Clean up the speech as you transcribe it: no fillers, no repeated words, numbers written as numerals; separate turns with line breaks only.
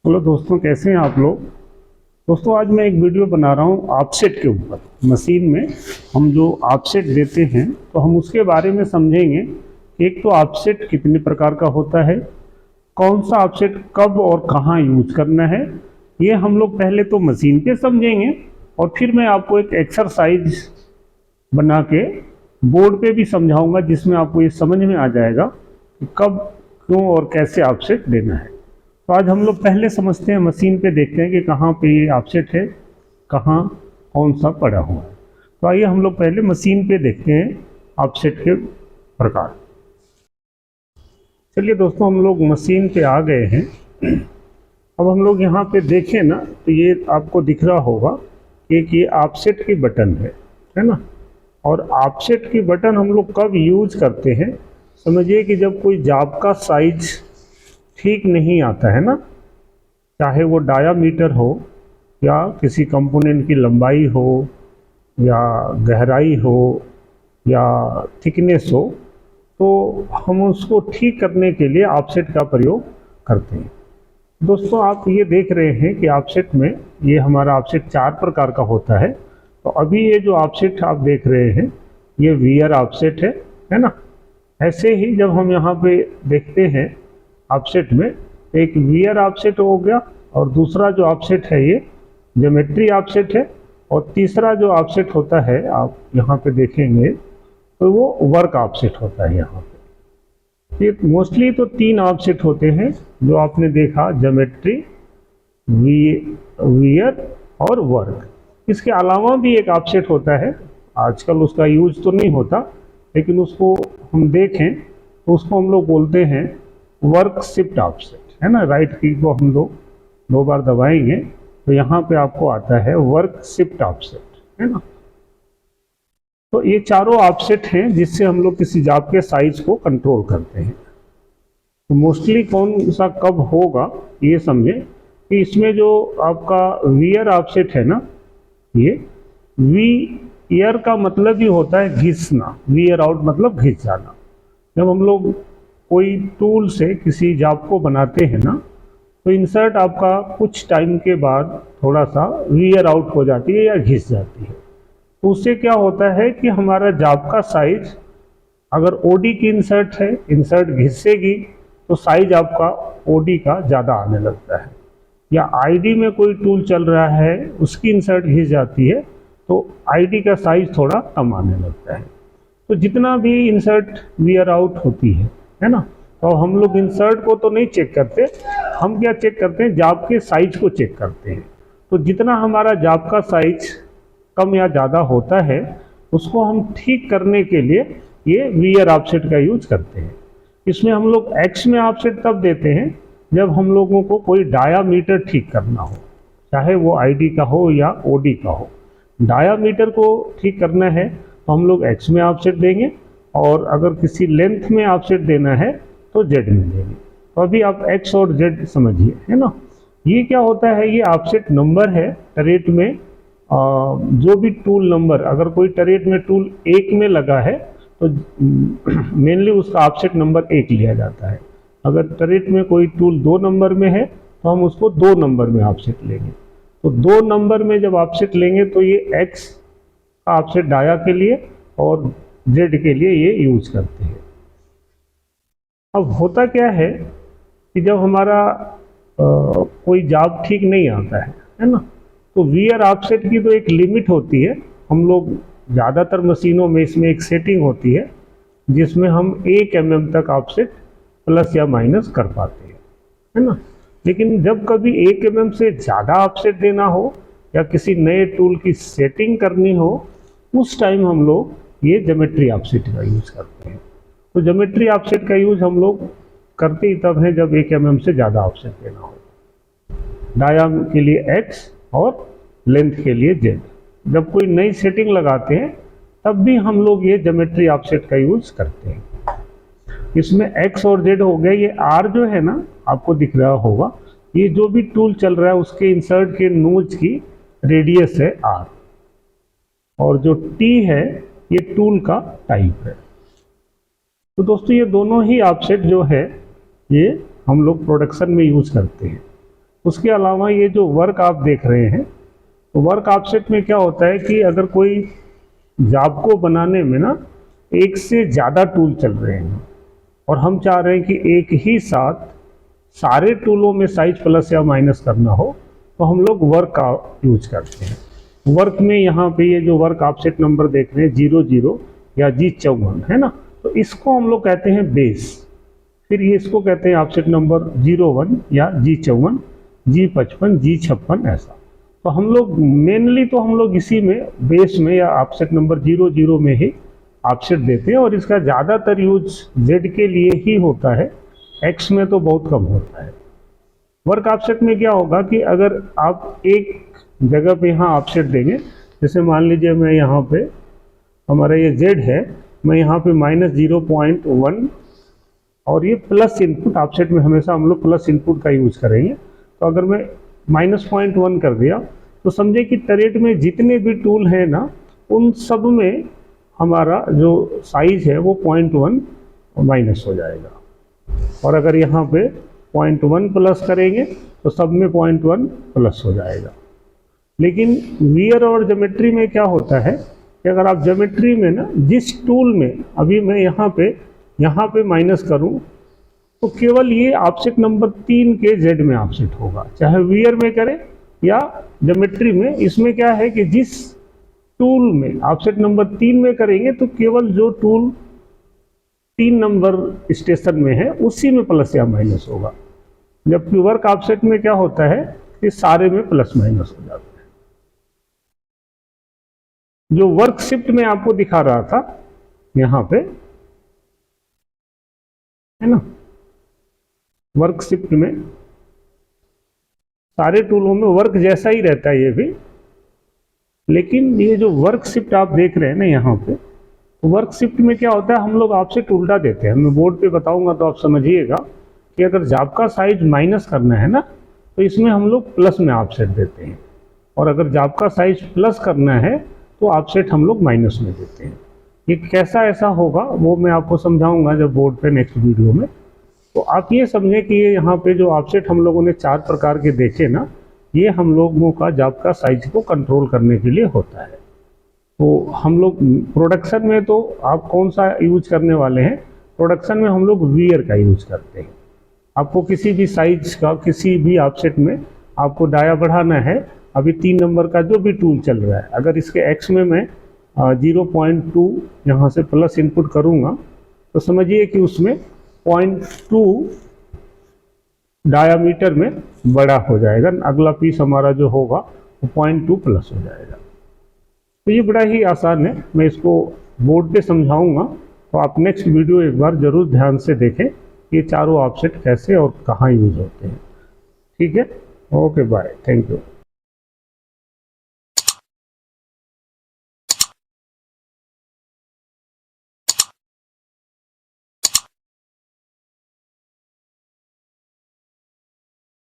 Hello दोस्तों, कैसे हैं आप लोग। दोस्तों आज मैं एक वीडियो बना रहा हूँ ऑफसेट के ऊपर। मशीन में हम जो ऑफसेट देते हैं तो हम उसके बारे में समझेंगे कि एक तो ऑफसेट कितने प्रकार का होता है, कौन सा ऑफसेट कब और कहाँ यूज करना है, ये हम लोग पहले तो मशीन पे समझेंगे और फिर मैं आपको एक एक्सरसाइज बना के बोर्ड पे भी समझाऊंगा जिसमें आपको ये समझ में आ जाएगा कि कब, क्यों और कैसे ऑफसेट देना है। तो आज हम लोग पहले समझते हैं, मशीन पे देखते हैं कि कहाँ पे ये ऑफसेट है, कहाँ कौन सा पड़ा हुआ है। तो आइए हम लोग पहले मशीन पे देखते हैं ऑफसेट के प्रकार। चलिए दोस्तों, हम लोग मशीन पे आ गए हैं। अब हम लोग यहाँ पे देखें ना तो ये आपको दिख रहा होगा कि एक ये ऑफसेट की बटन है ना। और ऑफसेट की बटन हम लोग कब यूज करते हैं, समझिए कि जब कोई जॉब का साइज ठीक नहीं आता है ना, चाहे वो डायामीटर हो या किसी कंपोनेंट की लंबाई हो या गहराई हो या थिकनेस हो, तो हम उसको ठीक करने के लिए ऑफसेट का प्रयोग करते हैं। दोस्तों आप ये देख रहे हैं कि ऑफसेट में ये हमारा ऑफसेट 4 प्रकार का होता है। तो अभी ये जो ऑफसेट आप देख रहे हैं ये वियर ऑफसेट है ना। ऐसे ही जब हम यहाँ पे देखते हैं ऑफसेट में, एक वियर ऑफसेट हो गया और दूसरा जो ऑफसेट है ये ज्योमेट्री ऑफसेट है, और तीसरा जो ऑफसेट होता है आप यहाँ पे देखेंगे तो वो वर्क ऑफसेट होता है। यहाँ पे ये मोस्टली तो 3 ऑफसेट होते हैं जो आपने देखा, ज्योमेट्री, वियर और वर्क। इसके अलावा भी एक ऑफसेट होता है, आजकल उसका यूज तो नहीं होता, लेकिन उसको हम देखें तो उसको हम लोग बोलते हैं वर्क शिफ्ट ऑफसेट, है ना। राइट की को हम लोग 2 बार दबाएंगे तो यहाँ पे आपको आता है वर्क शिफ्ट ऑफसेट, है ना। तो ये चारों ऑफसेट हैं जिससे हम लोग किसी जॉब के साइज को कंट्रोल करते हैं। तो मोस्टली कौन सा कब होगा ये समझे कि इसमें जो आपका वियर ऑफसेट है ना, ये वियर का मतलब ही होता है घिसना, वियर आउट मतलब घिस जाना। जब हम लोग कोई टूल से किसी जॉब को बनाते हैं ना, तो इंसर्ट आपका कुछ टाइम के बाद थोड़ा सा वियर आउट हो जाती है या घिस जाती है। तो उससे क्या होता है कि हमारा जॉब का साइज, अगर ओडी की इंसर्ट है, इंसर्ट घिसेगी तो साइज आपका ओडी का ज़्यादा आने लगता है, या आईडी में कोई टूल चल रहा है उसकी इंसर्ट घिस जाती है तो आईडी का साइज थोड़ा कम आने लगता है। तो जितना भी इंसर्ट वियर आउट होती है ना, तो हम लोग इंसर्ट को तो नहीं चेक करते, हम क्या चेक करते हैं, जॉब के साइज को चेक करते हैं। तो जितना हमारा जॉब का साइज कम या ज़्यादा होता है उसको हम ठीक करने के लिए ये वियर ऑफसेट का यूज करते हैं। इसमें हम लोग एक्स में ऑफसेट तब देते हैं जब हम लोगों को कोई डायामीटर ठीक करना हो, चाहे वो आईडी का हो या ओडी का हो। डायामीटर को ठीक करना है तो हम लोग एक्स में ऑफसेट देंगे, और अगर किसी लेंथ में ऑफसेट देना है तो जेड में देंगे। तो अभी आप एक्स और जेड समझिए, है ना। ये क्या होता है, ये ऑफसेट नंबर है टरेट में। जो भी टूल नंबर, अगर कोई टरेट में टूल 1 में लगा है तो मेनली उसका ऑफसेट नंबर 1 लिया जाता है। अगर टरेट में कोई टूल 2 नंबर में है तो हम उसको 2 नंबर में ऑफसेट लेंगे। तो 2 नंबर में जब ऑफसेट लेंगे तो ये एक्स का ऑफसेट डाया के लिए और जेड के लिए ये यूज करते हैं। अब होता क्या है कि जब हमारा कोई जॉब ठीक नहीं आता है ना, तो वियर ऑफसेट की तो एक लिमिट होती है। हम लोग ज़्यादातर मशीनों में इसमें एक सेटिंग होती है जिसमें हम 1 mm तक ऑफसेट प्लस या माइनस कर पाते हैं, है ना। लेकिन जब कभी 1 mm से ज़्यादा ऑफसेट देना हो या किसी नए टूल की सेटिंग करनी हो, उस टाइम हम लोग ये ज्योमेट्री ऑफसेट का यूज़ करते हैं। तो ज्योमेट्री ऑफसेट का यूज़ हम लोग करते ही तब है जब 1 mm से ज़्यादा ऑफसेट देना हो। डाया के लिए एक्स और लेंथ के लिए जेड। जब कोई नई सेटिंग लगाते हैं तब भी हम लोग ये ज्योमेट्री ऑफसेट का यूज़ करते हैं। इसमें एक्स और जेड हो गया। ये आर जो है ना, आपको दिख रहा होगा, ये जो भी टूल चल रहा है उसके इंसर्ट के नोज की रेडियस है आर, और जो टी है ये टूल का टाइप है। तो दोस्तों ये दोनों ही ऑफसेट जो है ये हम लोग प्रोडक्शन में यूज करते हैं। उसके अलावा ये जो वर्क आप देख रहे हैं, तो वर्क ऑफसेट में क्या होता है कि अगर कोई जॉब को बनाने में ना एक से ज़्यादा टूल चल रहे हैं और हम चाह रहे हैं कि एक ही साथ सारे टूलों में साइज प्लस या माइनस करना हो, तो हम लोग वर्क का यूज करते हैं। वर्क में यहाँ पे ये जो वर्क ऑफसेट नंबर देख रहे हैं 00 या G54 है ना, तो इसको हम लोग कहते हैं बेस। फिर ये इसको कहते हैं ऑफसेट नंबर 01 या G54, G55, G56 ऐसा। तो हम लोग मेनली तो हम लोग इसी में बेस में या ऑफसेट नंबर 00 में ही ऑफसेट देते हैं, और इसका ज़्यादातर यूज Z के लिए ही होता है, X में तो बहुत कम होता है। वर्क ऑफसेट में क्या होगा कि अगर आप एक जगह पे यहाँ ऑफसेट देंगे, जैसे मान लीजिए मैं यहाँ पे हमारा ये Z है, मैं यहाँ पे -0.1 और ये प्लस इनपुट, ऑफसेट में हमेशा हम लोग प्लस इनपुट का यूज करेंगे। तो अगर मैं -0.1 कर दिया तो समझे कि टरेट में जितने भी टूल हैं ना, उन सब में हमारा जो साइज है वो 0.1 माइनस हो जाएगा। और अगर यहाँ पे 0.1 प्लस करेंगे तो सब में 0.1 प्लस हो जाएगा। लेकिन वियर और ज्योमेट्री में क्या होता है कि अगर आप ज्योमेट्री में ना जिस टूल में अभी मैं यहाँ पे माइनस करूँ, तो केवल ये ऑफसेट नंबर 3 के Z में ऑफसेट होगा, चाहे वियर में करें या ज्योमेट्री में। इसमें क्या है कि जिस टूल में ऑफसेट नंबर 3 में करेंगे तो केवल जो टूल 3 नंबर स्टेशन में है उसी में प्लस या माइनस होगा, जबकि वर्क ऑफसेट में क्या होता है कि सारे में प्लस माइनस हो जाता है। जो वर्क शिफ्ट में आपको दिखा रहा था यहाँ पे, है ना, वर्क शिफ्ट में सारे टूलों में वर्क जैसा ही रहता है ये भी, लेकिन ये जो वर्क शिफ्ट आप देख रहे हैं ना यहाँ पे, वर्क शिफ्ट में क्या होता है, हम लोग ऑफसेट उल्टा देते हैं। मैं बोर्ड पे बताऊंगा तो आप समझिएगा कि अगर जॉब का साइज माइनस करना है ना, तो इसमें हम लोग प्लस में ऑफसेट देते हैं, और अगर जॉब का साइज प्लस करना है तो ऑफसेट हम लोग माइनस में देते हैं। ये कैसा ऐसा होगा वो मैं आपको समझाऊंगा जब बोर्ड पे नेक्स्ट वीडियो में। तो आप ये समझें कि ये यहाँ पे जो ऑफसेट हम लोगों ने 4 प्रकार के देखे ना, ये हम लोगों का जॉब का साइज को कंट्रोल करने के लिए होता है। तो हम लोग प्रोडक्शन में तो आप कौन सा यूज करने वाले हैं, प्रोडक्शन में हम लोग वियर का यूज करते हैं। आपको किसी भी साइज का किसी भी ऑफसेट में आपको डाया बढ़ाना है, अभी 3 नंबर का जो भी टूल चल रहा है, अगर इसके एक्स में मैं 0.2 यहाँ से प्लस इनपुट करूँगा तो समझिए कि उसमें 0.2 डायामीटर में बड़ा हो जाएगा, अगला पीस हमारा जो होगा वो 0.2 प्लस हो जाएगा। तो ये बड़ा ही आसान है, मैं इसको बोर्ड पे समझाऊंगा, तो आप नेक्स्ट वीडियो एक बार ज़रूर ध्यान से देखें ये चारों ऑफसेट कैसे और कहाँ यूज होते हैं। ठीक है, ओके बाय, थैंक यू।